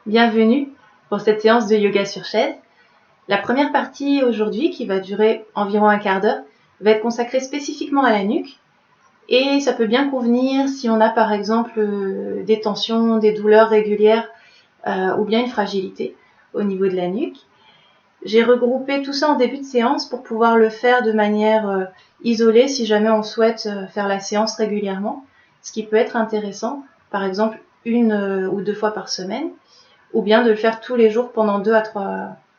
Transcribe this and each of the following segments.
Bienvenue pour cette séance de yoga sur chaise. La première partie aujourd'hui, qui va durer environ un quart d'heure, va être consacrée spécifiquement à la nuque. Et ça peut bien convenir si on a par exemple des tensions, des douleurs régulières ou bien une fragilité au niveau de la nuque. J'ai regroupé tout ça en début de séance pour pouvoir le faire de manière isolée si jamais on souhaite faire la séance régulièrement, ce qui peut être intéressant, par exemple une ou deux fois par semaine, ou bien de le faire tous les jours pendant 2 à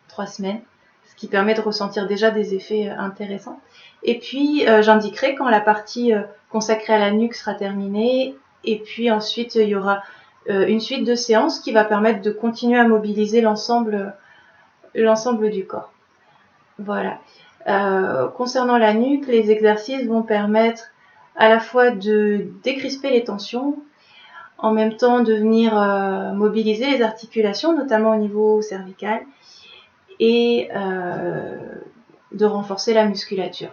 3 semaines, ce qui permet de ressentir déjà des effets intéressants. Et puis j'indiquerai quand la partie consacrée à la nuque sera terminée, et puis ensuite il y aura une suite de séances qui va permettre de continuer à mobiliser l'ensemble du corps. Voilà. Concernant la nuque, les exercices vont permettre à la fois de décrisper les tensions, en même temps de venir mobiliser les articulations, notamment au niveau cervical, et de renforcer la musculature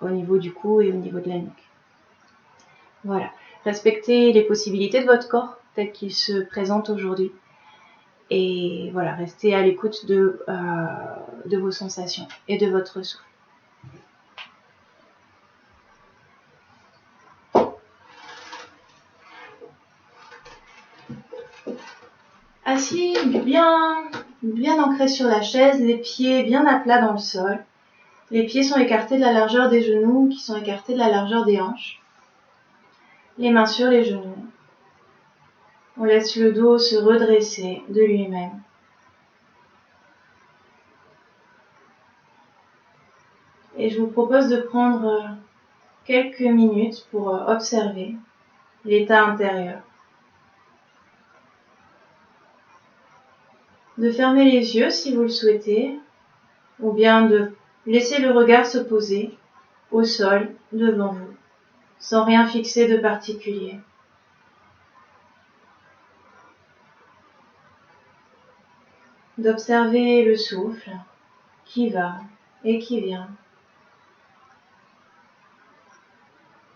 au niveau du cou et au niveau de la nuque. Voilà. Respectez les possibilités de votre corps tel qu'il se présente aujourd'hui. Et voilà, restez à l'écoute de vos sensations et de votre souffle. Assis, bien ancré sur la chaise, les pieds bien à plat dans le sol. Les pieds sont écartés de la largeur des genoux, qui sont écartés de la largeur des hanches. Les mains sur les genoux. On laisse le dos se redresser de lui-même. Et je vous propose de prendre quelques minutes pour observer l'état intérieur. De fermer les yeux si vous le souhaitez, ou bien de laisser le regard se poser au sol devant vous, sans rien fixer de particulier. D'observer le souffle qui va et qui vient.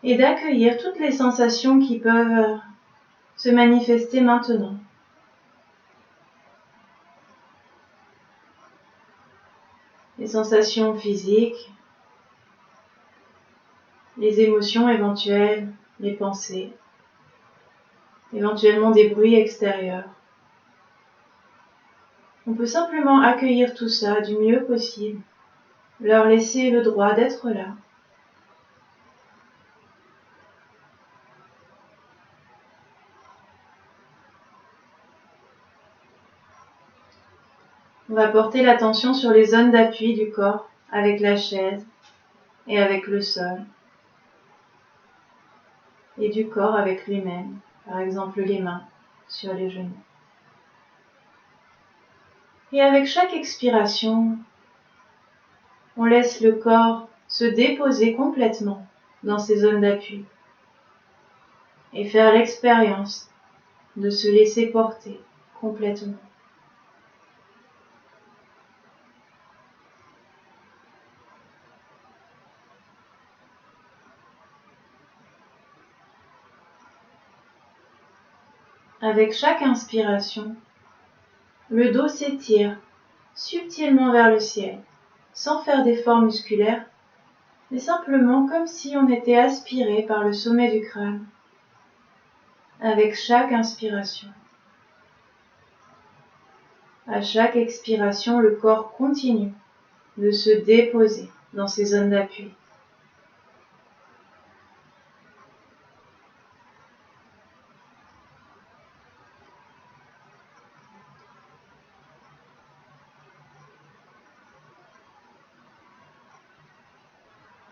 Et d'accueillir toutes les sensations qui peuvent se manifester maintenant. Les sensations physiques, les émotions éventuelles, les pensées, éventuellement des bruits extérieurs. On peut simplement accueillir tout ça du mieux possible, leur laisser le droit d'être là. On va porter l'attention sur les zones d'appui du corps avec la chaise et avec le sol, et du corps avec lui-même, par exemple les mains sur les genoux. Et avec chaque expiration, on laisse le corps se déposer complètement dans ces zones d'appui et faire l'expérience de se laisser porter complètement. Avec chaque inspiration, le dos s'étire subtilement vers le ciel, sans faire d'effort musculaire, mais simplement comme si on était aspiré par le sommet du crâne. Avec chaque inspiration. À chaque expiration, le corps continue de se déposer dans ces zones d'appui.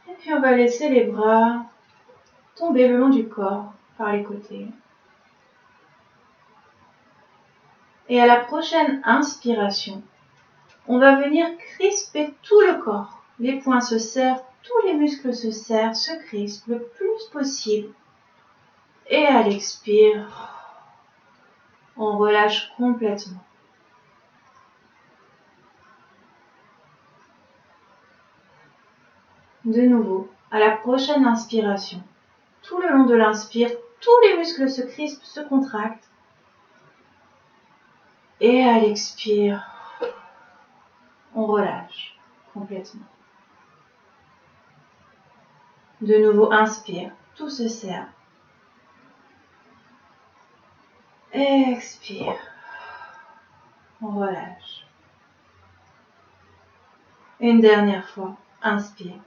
Et puis on va laisser les bras tomber le long du corps par les côtés. Et à la prochaine inspiration, on va venir crisper tout le corps. Les poings se serrent, tous les muscles se serrent, se crispent le plus possible. Et à l'expire, on relâche complètement. De nouveau, à la prochaine inspiration, tout le long de l'inspire, tous les muscles se crispent, se contractent. Et à l'expire, on relâche complètement. De nouveau, inspire, tout se serre. Expire, on relâche. Une dernière fois, inspire.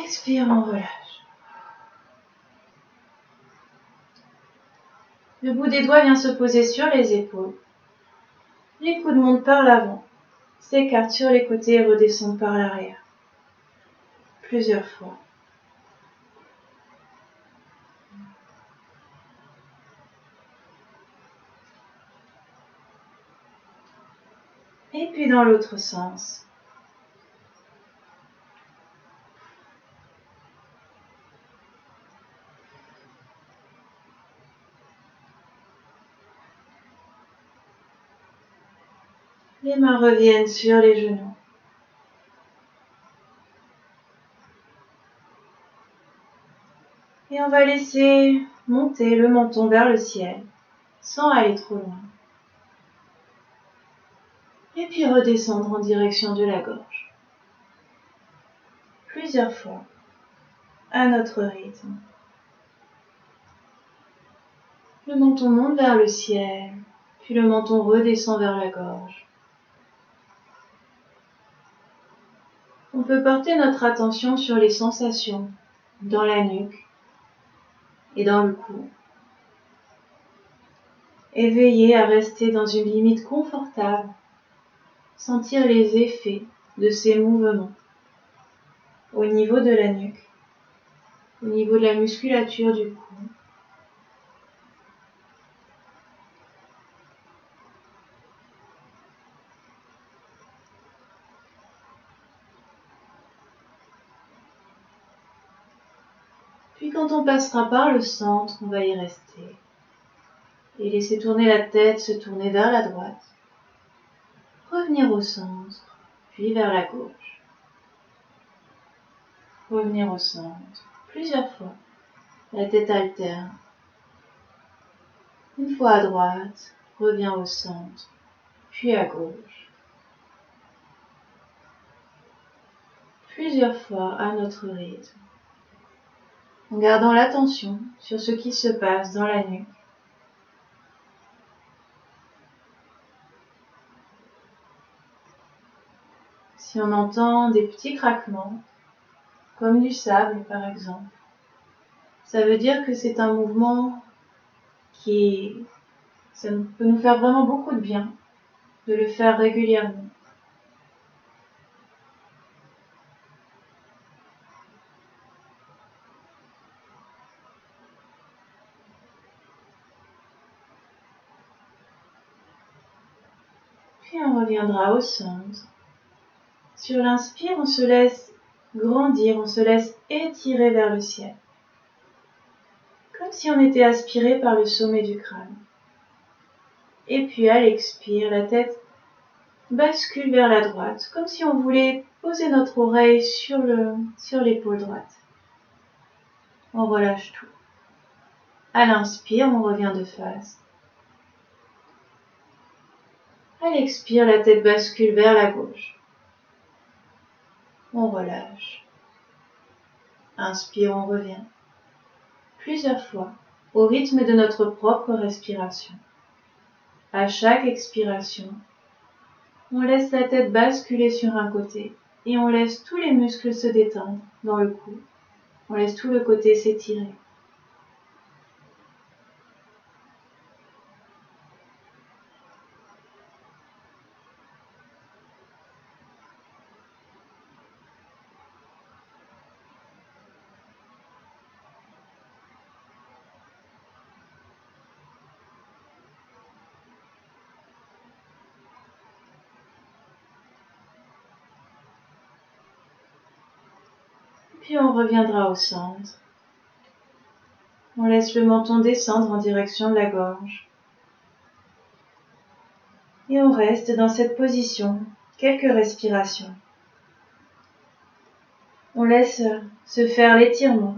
Expire, on relâche. Le bout des doigts vient se poser sur les épaules. Les coudes montent par l'avant, s'écartent sur les côtés et redescendent par l'arrière. Plusieurs fois. Et puis dans l'autre sens. Les mains reviennent sur les genoux. Et on va laisser monter le menton vers le ciel, sans aller trop loin. Et puis redescendre en direction de la gorge. Plusieurs fois, à notre rythme. Le menton monte vers le ciel, puis le menton redescend vers la gorge. On peut porter notre attention sur les sensations dans la nuque et dans le cou. Et veiller à rester dans une limite confortable, sentir les effets de ces mouvements au niveau de la nuque, au niveau de la musculature du cou. Puis quand on passera par le centre, on va y rester et laisser tourner la tête, se tourner vers la droite, revenir au centre, puis vers la gauche. Revenir au centre, plusieurs fois. La tête alterne. Une fois à droite, revient au centre, puis à gauche. Plusieurs fois à notre rythme, en gardant l'attention sur ce qui se passe dans la nuque. Si on entend des petits craquements, comme du sable par exemple, ça veut dire que c'est un mouvement ça peut nous faire vraiment beaucoup de bien de le faire régulièrement. Puis on reviendra au centre. Sur l'inspire, on se laisse grandir, on se laisse étirer vers le ciel. Comme si on était aspiré par le sommet du crâne. Et puis à l'expire, la tête bascule vers la droite, comme si on voulait poser notre oreille sur l'épaule droite. On relâche tout. À l'inspire, on revient de face. À l'expire, la tête bascule vers la gauche. On relâche. Inspire, on revient. Plusieurs fois, au rythme de notre propre respiration. À chaque expiration, on laisse la tête basculer sur un côté et on laisse tous les muscles se détendre dans le cou. On laisse tout le côté s'étirer. Puis on reviendra au centre. On laisse le menton descendre en direction de la gorge. Et on reste dans cette position quelques respirations. On laisse se faire l'étirement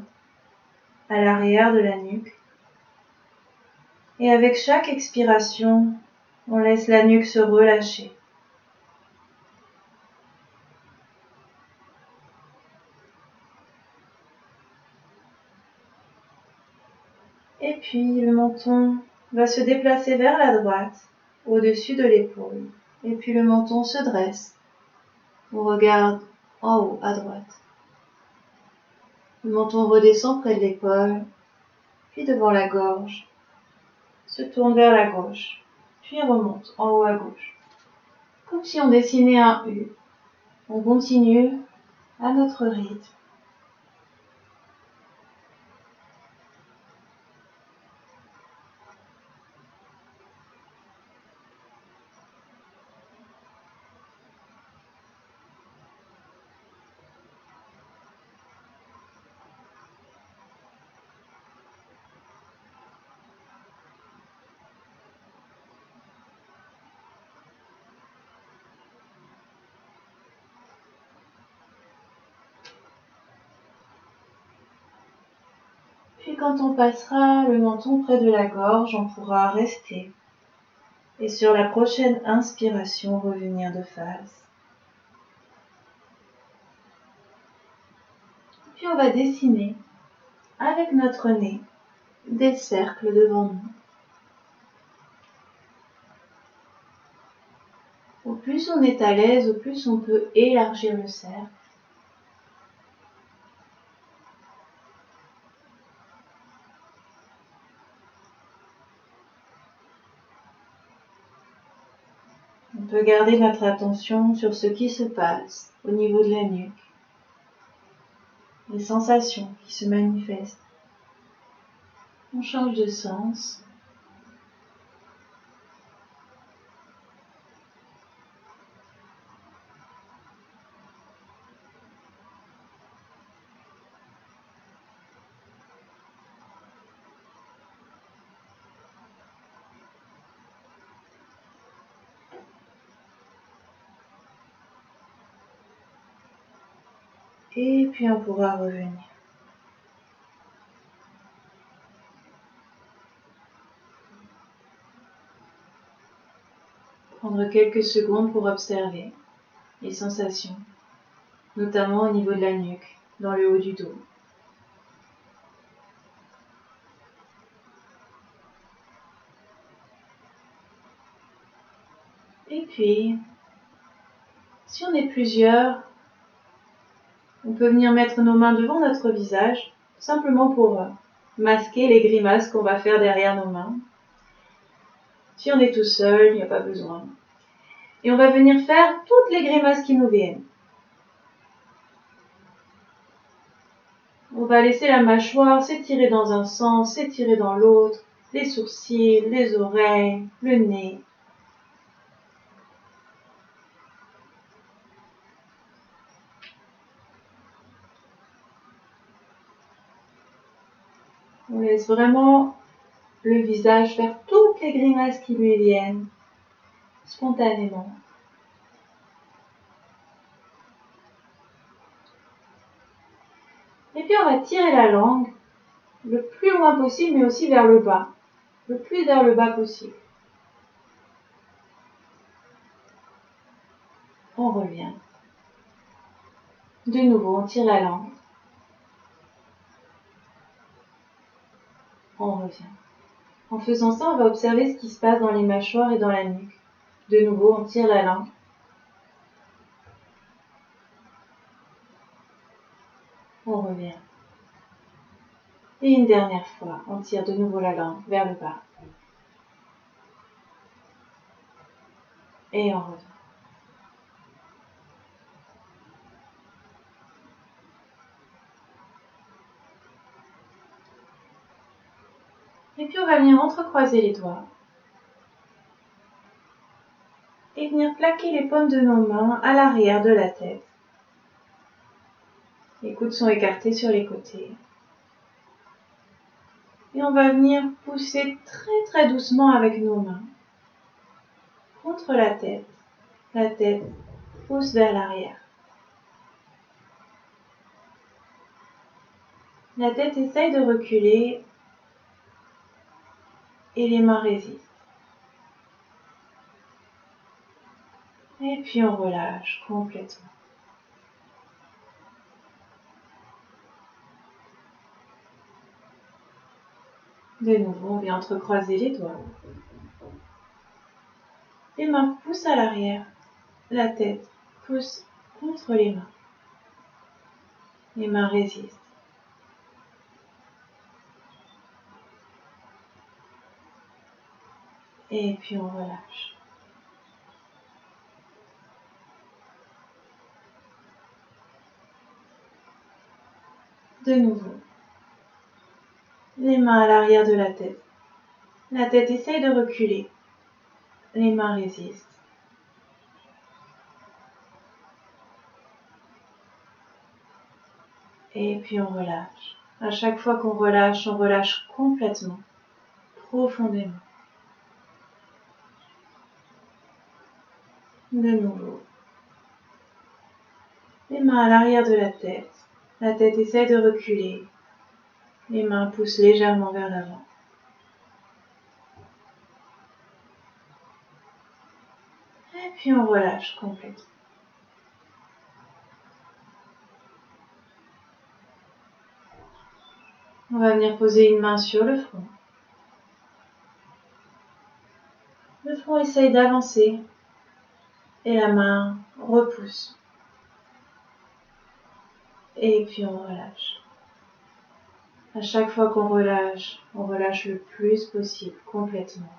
à l'arrière de la nuque. Et avec chaque expiration, on laisse la nuque se relâcher. Et puis le menton va se déplacer vers la droite, au-dessus de l'épaule. Et puis le menton se dresse. On regarde en haut à droite. Le menton redescend près de l'épaule, puis devant la gorge, se tourne vers la gauche, puis remonte en haut à gauche. Comme si on dessinait un U. On continue à notre rythme. Puis quand on passera le menton près de la gorge, on pourra rester. Et sur la prochaine inspiration, revenir de face. Puis on va dessiner, avec notre nez, des cercles devant nous. Au plus on est à l'aise, au plus on peut élargir le cercle. On peut garder notre attention sur ce qui se passe au niveau de la nuque, les sensations qui se manifestent. On change de sens. Et puis on pourra revenir. Prendre quelques secondes pour observer les sensations, notamment au niveau de la nuque, dans le haut du dos. Et puis, si on est plusieurs, on peut venir mettre nos mains devant notre visage, simplement pour masquer les grimaces qu'on va faire derrière nos mains. Si on est tout seul, il n'y a pas besoin. Et on va venir faire toutes les grimaces qui nous viennent. On va laisser la mâchoire s'étirer dans un sens, s'étirer dans l'autre, les sourcils, les oreilles, le nez. On laisse vraiment le visage faire toutes les grimaces qui lui viennent, spontanément. Et puis on va tirer la langue le plus loin possible, mais aussi vers le bas. Le plus vers le bas possible. On revient. De nouveau, on tire la langue. On revient. En faisant ça, on va observer ce qui se passe dans les mâchoires et dans la nuque. De nouveau, on tire la langue. On revient. Et une dernière fois, on tire de nouveau la langue vers le bas. Et on revient. Et puis on va venir entrecroiser les doigts. Et venir plaquer les paumes de nos mains à l'arrière de la tête. Les coudes sont écartés sur les côtés. Et on va venir pousser très très doucement avec nos mains contre la tête. La tête pousse vers l'arrière. La tête essaye de reculer, et les mains résistent. Et puis on relâche complètement. De nouveau, on vient entrecroiser les doigts. Les mains poussent à l'arrière. La tête pousse contre les mains. Les mains résistent. Et puis on relâche. De nouveau. Les mains à l'arrière de la tête. La tête essaye de reculer. Les mains résistent. Et puis on relâche. À chaque fois qu'on relâche, on relâche complètement, profondément. De nouveau. Les mains à l'arrière de la tête. La tête essaie de reculer. Les mains poussent légèrement vers l'avant. Et puis on relâche complètement. On va venir poser une main sur le front. Le front essaye d'avancer et la main repousse. Et puis on relâche. À chaque fois qu'on relâche, on relâche le plus possible, complètement.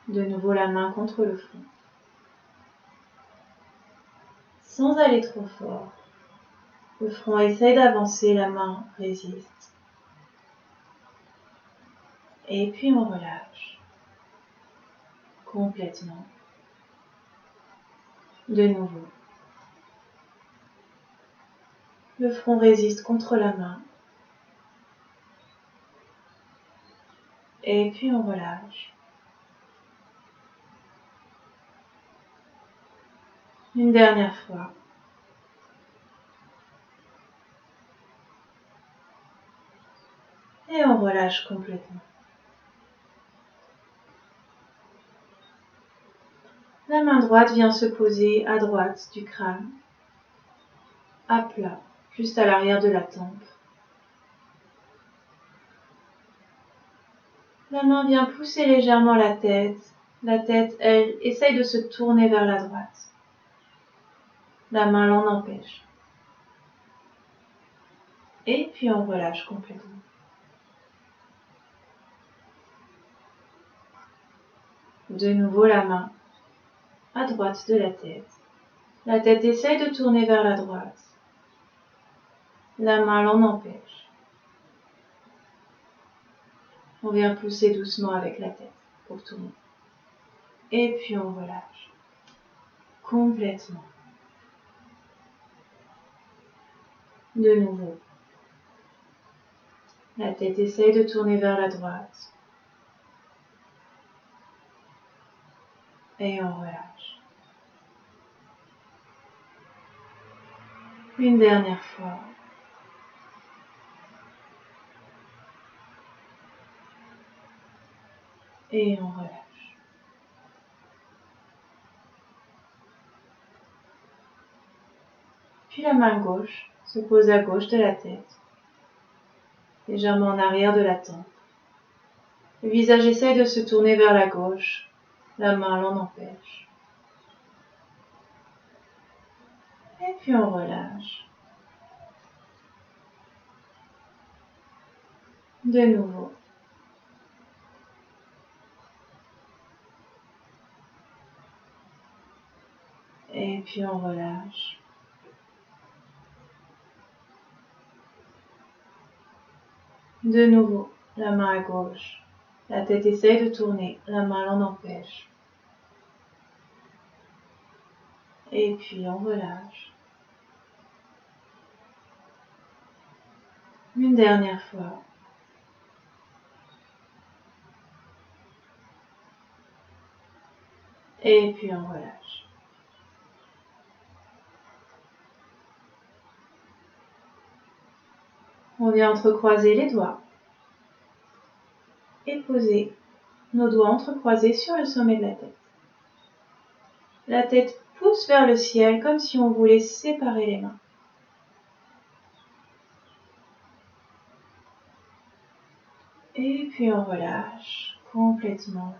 De nouveau la main contre le front. Sans aller trop fort. Le front essaye d'avancer, la main résiste. Et puis on relâche. Complètement. De nouveau. Le front résiste contre la main. Et puis on relâche. Une dernière fois. Et on relâche complètement. La main droite vient se poser à droite du crâne, à plat, juste à l'arrière de la tempe. La main vient pousser légèrement la tête. La tête, elle, essaye de se tourner vers la droite. La main l'en empêche. Et puis on relâche complètement. De nouveau la main à droite de la tête. La tête essaye de tourner vers la droite. La main l'en empêche. On vient pousser doucement avec la tête pour tourner. Et puis on relâche. Complètement. De nouveau. La tête essaye de tourner vers la droite. Et on relâche. Une dernière fois. Et on relâche. Puis la main gauche se pose à gauche de la tête, légèrement en arrière de la tempe. Le visage essaye de se tourner vers la gauche. La main l'en empêche. Et puis on relâche. De nouveau. Et puis on relâche. De nouveau, la main à gauche. La tête essaye de tourner, la main l'en empêche. Et puis on relâche. Une dernière fois. Et puis on relâche. On vient entrecroiser les doigts. et poser nos doigts entrecroisés sur le sommet de la tête. La tête pousse vers le ciel comme si on voulait séparer les mains. Et puis on relâche complètement.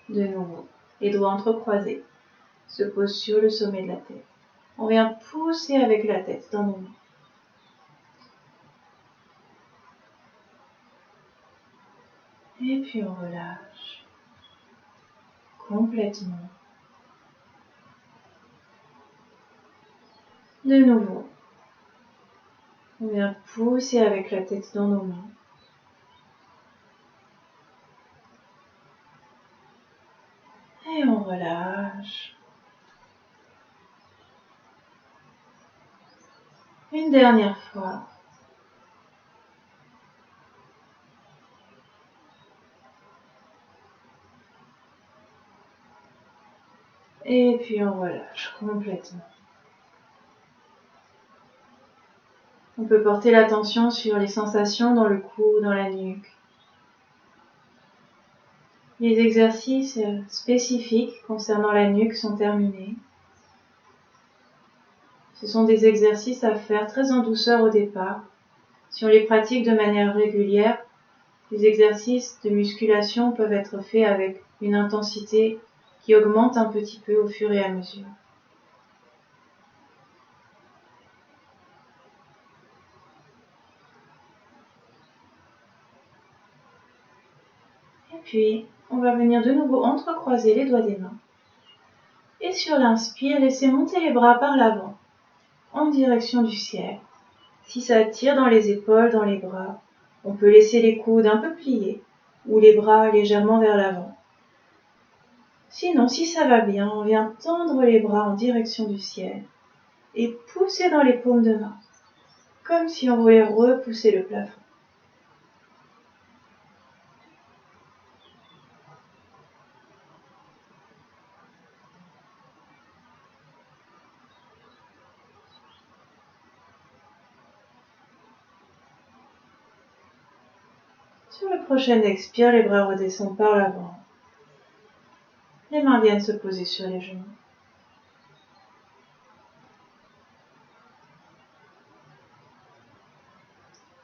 De nouveau, les doigts entrecroisés se posent sur le sommet de la tête. On vient pousser avec la tête dans nos mains. Et puis on relâche complètement. De nouveau, on vient pousser avec la tête dans nos mains. Et on relâche. Une dernière fois. Et puis on relâche complètement. On peut porter l'attention sur les sensations dans le cou, dans la nuque. Les exercices spécifiques concernant la nuque sont terminés. Ce sont des exercices à faire très en douceur au départ. Si on les pratique de manière régulière, les exercices de musculation peuvent être faits avec une intensité qui augmente un petit peu au fur et à mesure. Et puis, on va venir de nouveau entrecroiser les doigts des mains. Et sur l'inspire, laissez monter les bras par l'avant, en direction du ciel. Si ça tire dans les épaules, dans les bras, on peut laisser les coudes un peu pliés ou les bras légèrement vers l'avant. Sinon, si ça va bien, on vient tendre les bras en direction du ciel et pousser dans les paumes de main, comme si on voulait repousser le plafond. Sur le prochain expire, les bras redescendent par l'avant. Les mains viennent se poser sur les genoux.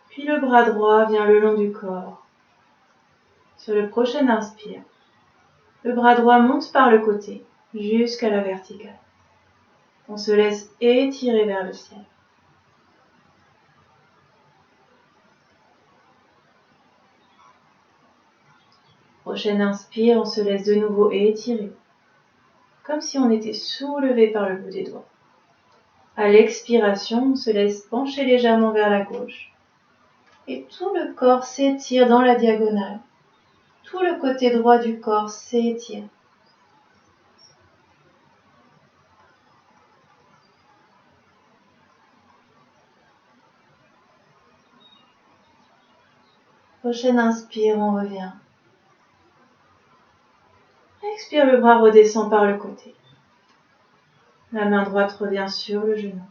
Puis le bras droit vient le long du corps. Sur le prochain inspire, le bras droit monte par le côté jusqu'à la verticale. On se laisse étirer vers le ciel. Prochaine inspire, on se laisse de nouveau étirer, comme si on était soulevé par le bout des doigts. À l'expiration, on se laisse pencher légèrement vers la gauche. Et tout le corps s'étire dans la diagonale. Tout le côté droit du corps s'étire. Prochaine inspire, on revient. Expire, le bras redescend par le côté. La main droite revient sur le genou.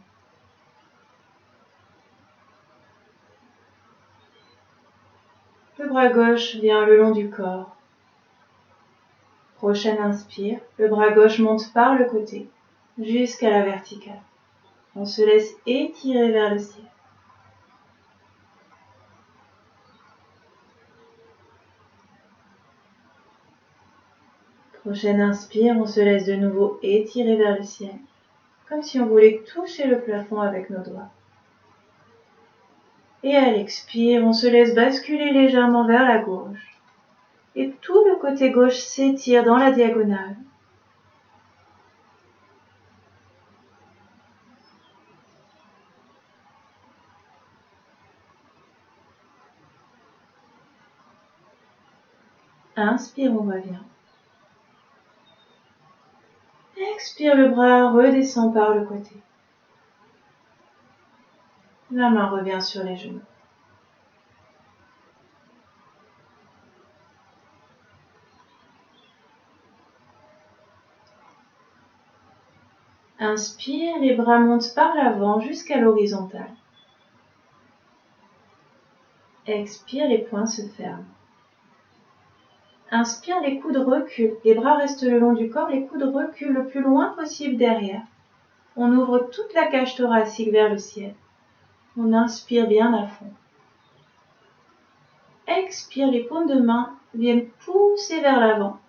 Le bras gauche vient le long du corps. Prochaine inspire, le bras gauche monte par le côté jusqu'à la verticale. On se laisse étirer vers le ciel. Prochaine inspire, on se laisse de nouveau étirer vers le ciel, comme si on voulait toucher le plafond avec nos doigts. Et à l'expire, on se laisse basculer légèrement vers la gauche. Et tout le côté gauche s'étire dans la diagonale. Inspire, on revient. Expire, le bras redescend par le côté. La main revient sur les genoux. Inspire, les bras montent par l'avant jusqu'à l'horizontale. Expire, les poings se ferment. Inspire, les coudes reculent. Les bras restent le long du corps, les coudes reculent le plus loin possible derrière. On ouvre toute la cage thoracique vers le ciel. On inspire bien à fond. Expire, les paumes de main viennent pousser vers l'avant.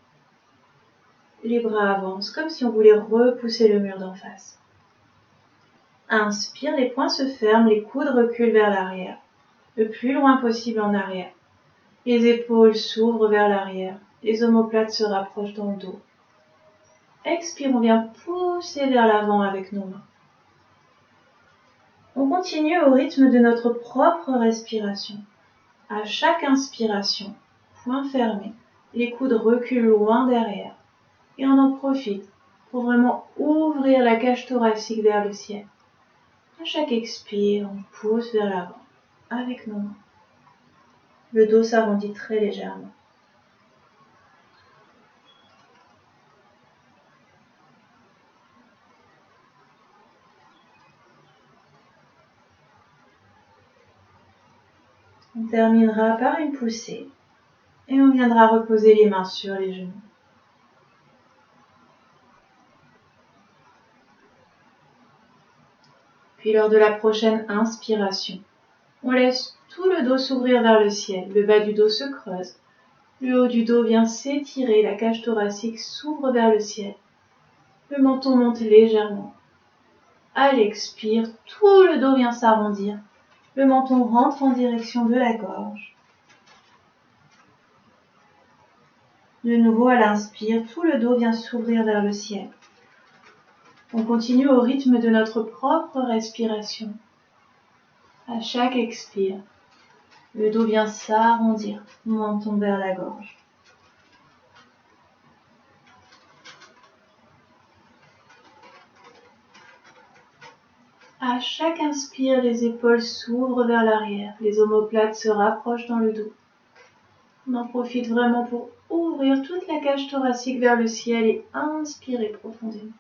Les bras avancent comme si on voulait repousser le mur d'en face. Inspire, les poings se ferment, les coudes reculent vers l'arrière, le plus loin possible en arrière. Les épaules s'ouvrent vers l'arrière, les omoplates se rapprochent dans le dos. Expire, on vient pousser vers l'avant avec nos mains. On continue au rythme de notre propre respiration. À chaque inspiration, poings fermés, les coudes reculent loin derrière. Et on en profite pour vraiment ouvrir la cage thoracique vers le ciel. À chaque expire, on pousse vers l'avant avec nos mains. Le dos s'arrondit très légèrement. On terminera par une poussée et on viendra reposer les mains sur les genoux. Puis lors de la prochaine inspiration, on laisse tout le dos s'ouvrir vers le ciel. Le bas du dos se creuse. Le haut du dos vient s'étirer. La cage thoracique s'ouvre vers le ciel. Le menton monte légèrement. À l'expire, tout le dos vient s'arrondir. Le menton rentre en direction de la gorge. De nouveau, à l'inspire, tout le dos vient s'ouvrir vers le ciel. On continue au rythme de notre propre respiration. À chaque expire, le dos vient s'arrondir, menton vers la gorge. À chaque inspire, les épaules s'ouvrent vers l'arrière, les omoplates se rapprochent dans le dos. On en profite vraiment pour ouvrir toute la cage thoracique vers le ciel et inspirer profondément.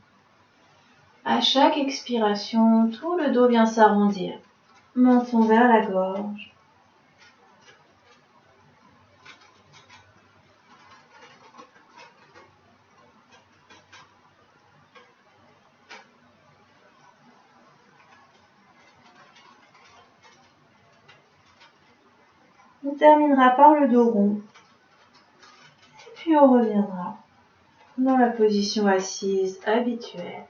À chaque expiration, tout le dos vient s'arrondir, menton vers la gorge. On terminera par le dos rond, puis on reviendra dans la position assise habituelle.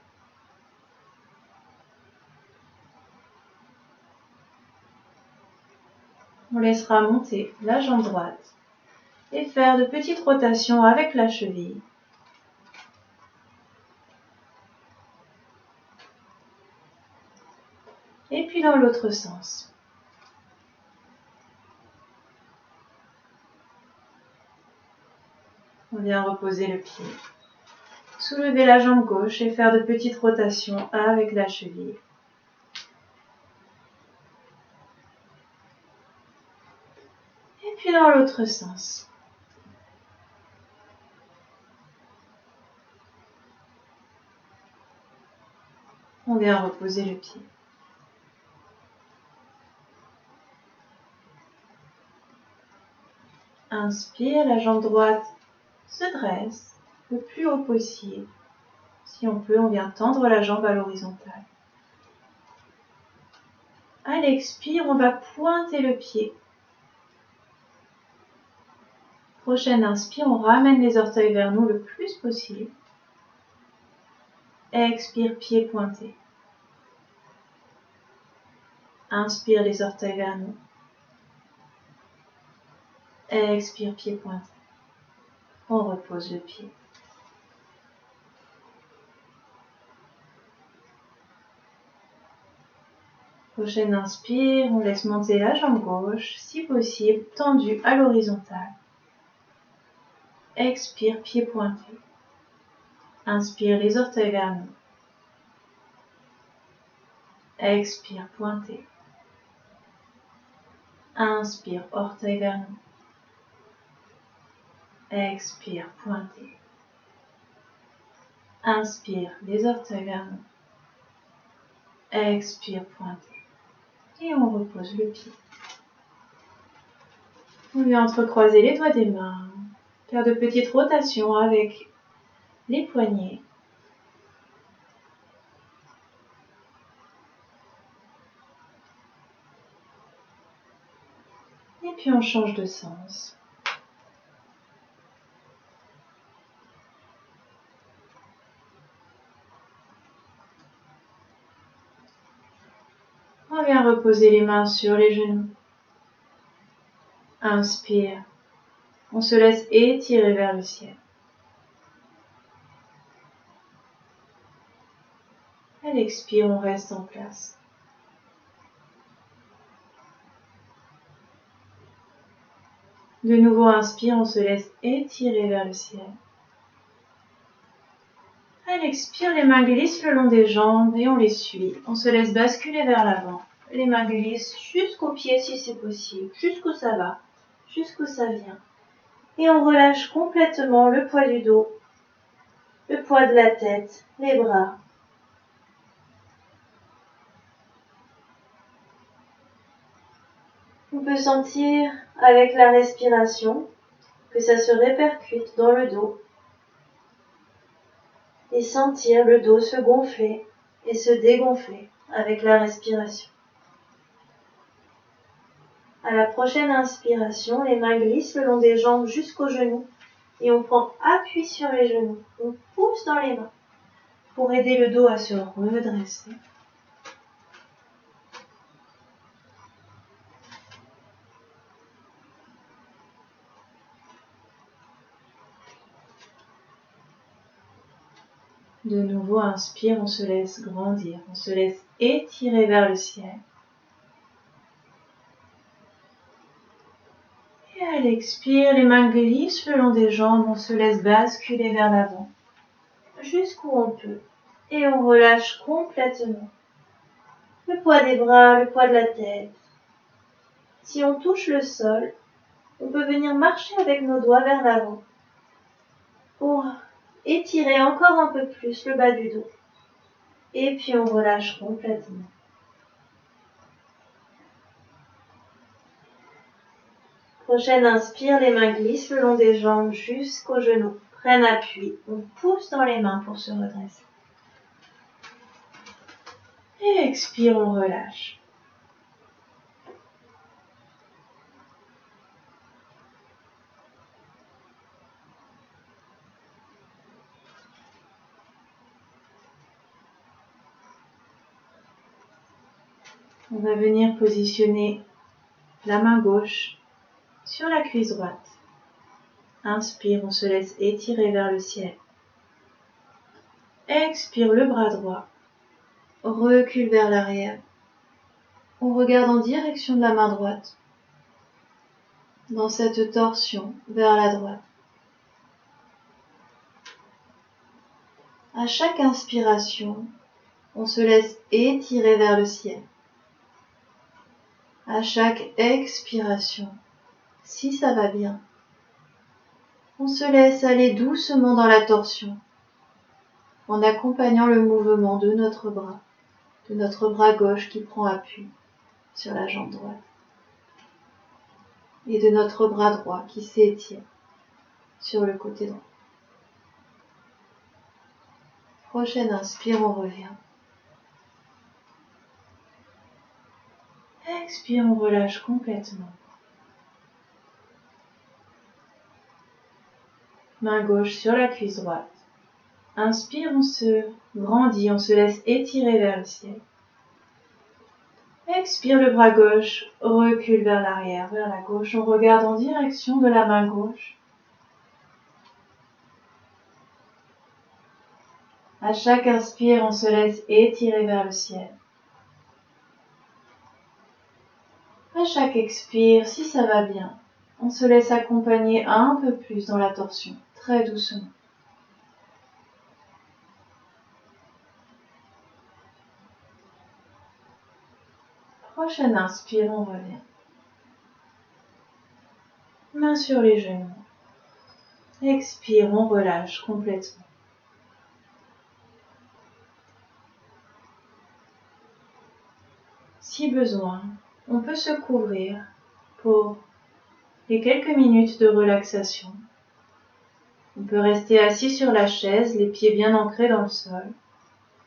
On laissera monter la jambe droite et faire de petites rotations avec la cheville. Et puis dans l'autre sens. On vient reposer le pied. Soulever la jambe gauche et faire de petites rotations avec la cheville. Et puis dans l'autre sens. On vient reposer le pied. Inspire, la jambe droite se dresse le plus haut possible. Si on peut, on vient tendre la jambe à l'horizontale. À l'expire, on va pointer le pied. Prochaine inspire, on ramène les orteils vers nous le plus possible. Expire, pied pointé. Inspire, les orteils vers nous. Expire, pied pointé. On repose le pied. Prochaine inspire, on laisse monter la jambe gauche, si possible, tendue à l'horizontale. Expire, pied pointé. Inspire, les orteils vers nous. Expire, pointé. Inspire, orteils vers nous. Expire, pointé. Inspire, les orteils vers nous. Expire, pointé. Et on repose le pied. On vient entrecroiser les doigts des mains, faire de petites rotations avec les poignets. Et puis on change de sens. On vient reposer les mains sur les genoux. Inspire. On se laisse étirer vers le ciel. À l'expire, on reste en place. De nouveau, inspire, on se laisse étirer vers le ciel. À l'expire, les mains glissent le long des jambes et on les suit. On se laisse basculer vers l'avant. Les mains glissent jusqu'aux pieds si c'est possible, jusqu'où ça va, jusqu'où ça vient. Et on relâche complètement le poids du dos, le poids de la tête, les bras. On peut sentir avec la respiration que ça se répercute dans le dos et sentir le dos se gonfler et se dégonfler avec la respiration. À la prochaine inspiration, les mains glissent le long des jambes jusqu'aux genoux et on prend appui sur les genoux. On pousse dans les mains pour aider le dos à se redresser. De nouveau, inspire, on se laisse grandir, on se laisse étirer vers le ciel. Et à l'expire, les mains glissent le long des jambes, on se laisse basculer vers l'avant, jusqu'où on peut. Et on relâche complètement le poids des bras, le poids de la tête. Si on touche le sol, on peut venir marcher avec nos doigts vers l'avant pour étirer encore un peu plus le bas du dos. Et puis on relâche complètement. Prochaine inspire, les mains glissent le long des jambes jusqu'aux genoux. Prennent appui, on pousse dans les mains pour se redresser. Et expire, on relâche. On va venir positionner la main gauche sur la cuisse droite. Inspire, on se laisse étirer vers le ciel. Expire, le bras droit. Recule vers l'arrière. On regarde en direction de la main droite. Dans cette torsion vers la droite. À chaque inspiration, on se laisse étirer vers le ciel. À chaque expiration, si ça va bien, on se laisse aller doucement dans la torsion, en accompagnant le mouvement de notre bras gauche qui prend appui sur la jambe droite, et de notre bras droit qui s'étire sur le côté droit. Prochaine inspire, on revient. Expire, on relâche complètement. Main gauche sur la cuisse droite. Inspire, on se grandit, on se laisse étirer vers le ciel. Expire, le bras gauche recule vers l'arrière, vers la gauche. On regarde en direction de la main gauche. À chaque inspire, on se laisse étirer vers le ciel. À chaque expire, si ça va bien, on se laisse accompagner un peu plus dans la torsion, très doucement. Prochaine inspire, on revient. Main sur les genoux. Expire, on relâche complètement. Si besoin, on peut se couvrir pour et quelques minutes de relaxation. On peut rester assis sur la chaise, les pieds bien ancrés dans le sol,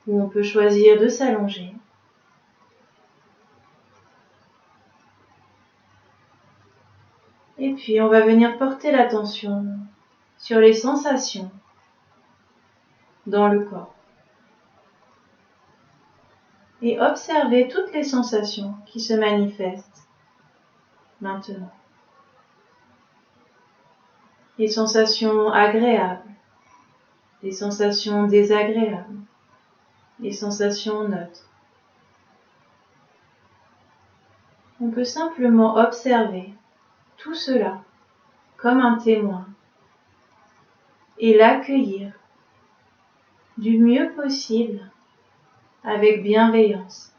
ou on peut choisir de s'allonger. Et puis on va venir porter l'attention sur les sensations dans le corps. Et observer toutes les sensations qui se manifestent maintenant. Les sensations agréables, les sensations désagréables, les sensations neutres. On peut simplement observer tout cela comme un témoin et l'accueillir du mieux possible avec bienveillance.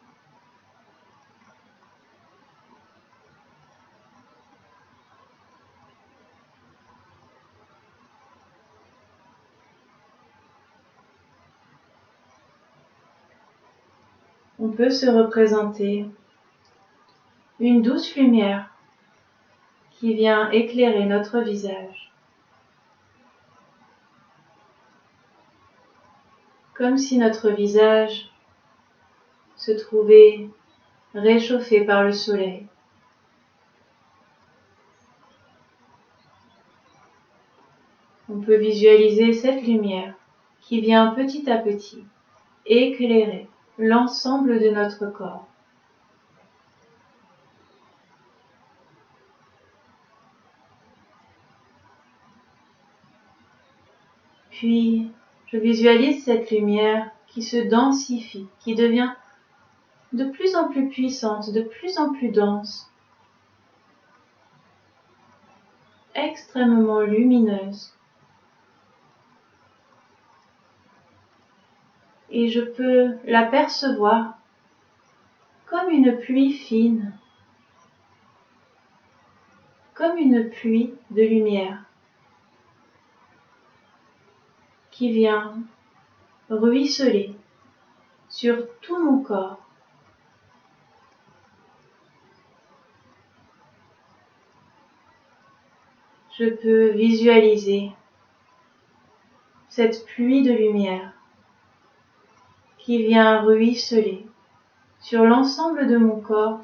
On peut se représenter une douce lumière qui vient éclairer notre visage, comme si notre visage se trouvait réchauffé par le soleil. On peut visualiser cette lumière qui vient petit à petit éclairer l'ensemble de notre corps. Puis, je visualise cette lumière qui se densifie, qui devient de plus en plus puissante, de plus en plus dense, extrêmement lumineuse. Et je peux la percevoir comme une pluie fine, comme une pluie de lumière qui vient ruisseler sur tout mon corps. Je peux visualiser cette pluie de lumière qui vient ruisseler sur l'ensemble de mon corps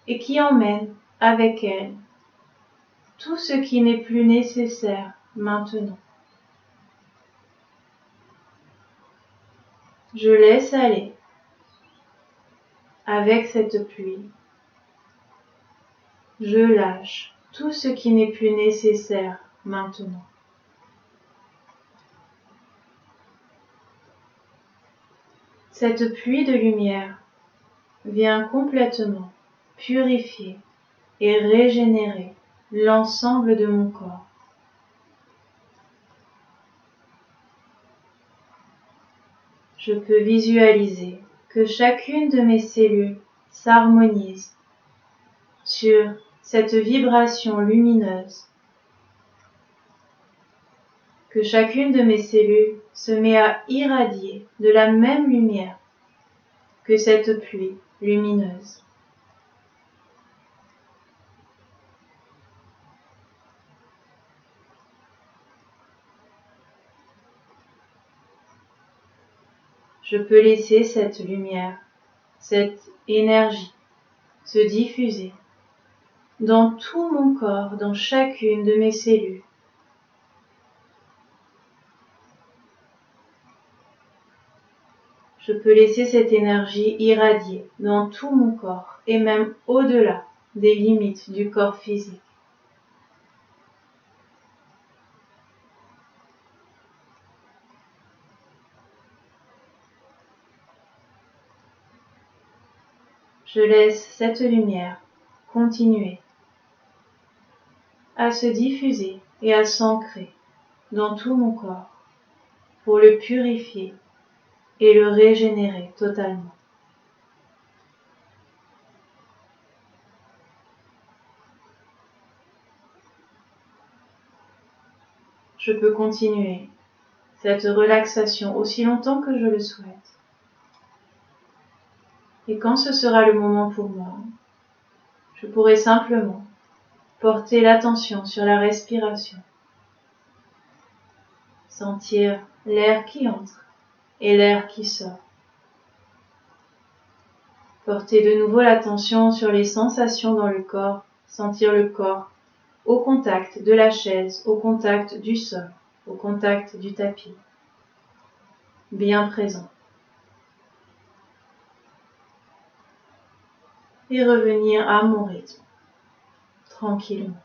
et qui emmène avec elle tout ce qui n'est plus nécessaire maintenant. Je laisse aller avec cette pluie. Je lâche tout ce qui n'est plus nécessaire maintenant. Cette pluie de lumière vient complètement purifier et régénérer l'ensemble de mon corps. Je peux visualiser que chacune de mes cellules s'harmonise sur cette vibration lumineuse, que chacune de mes cellules se met à irradier de la même lumière que cette pluie lumineuse. Je peux laisser cette lumière, cette énergie se diffuser dans tout mon corps, dans chacune de mes cellules. Je peux laisser cette énergie irradier dans tout mon corps et même au-delà des limites du corps physique. Je laisse cette lumière continuer à se diffuser et à s'ancrer dans tout mon corps pour le purifier et le régénérer totalement. Je peux continuer cette relaxation aussi longtemps que je le souhaite. Et quand ce sera le moment pour moi, je pourrai simplement Portez l'attention sur la respiration. Sentir l'air qui entre et l'air qui sort. Portez de nouveau l'attention sur les sensations dans le corps, sentir le corps au contact de la chaise, au contact du sol, au contact du tapis. Bien présent. Et revenir à mon rythme, tranquillement.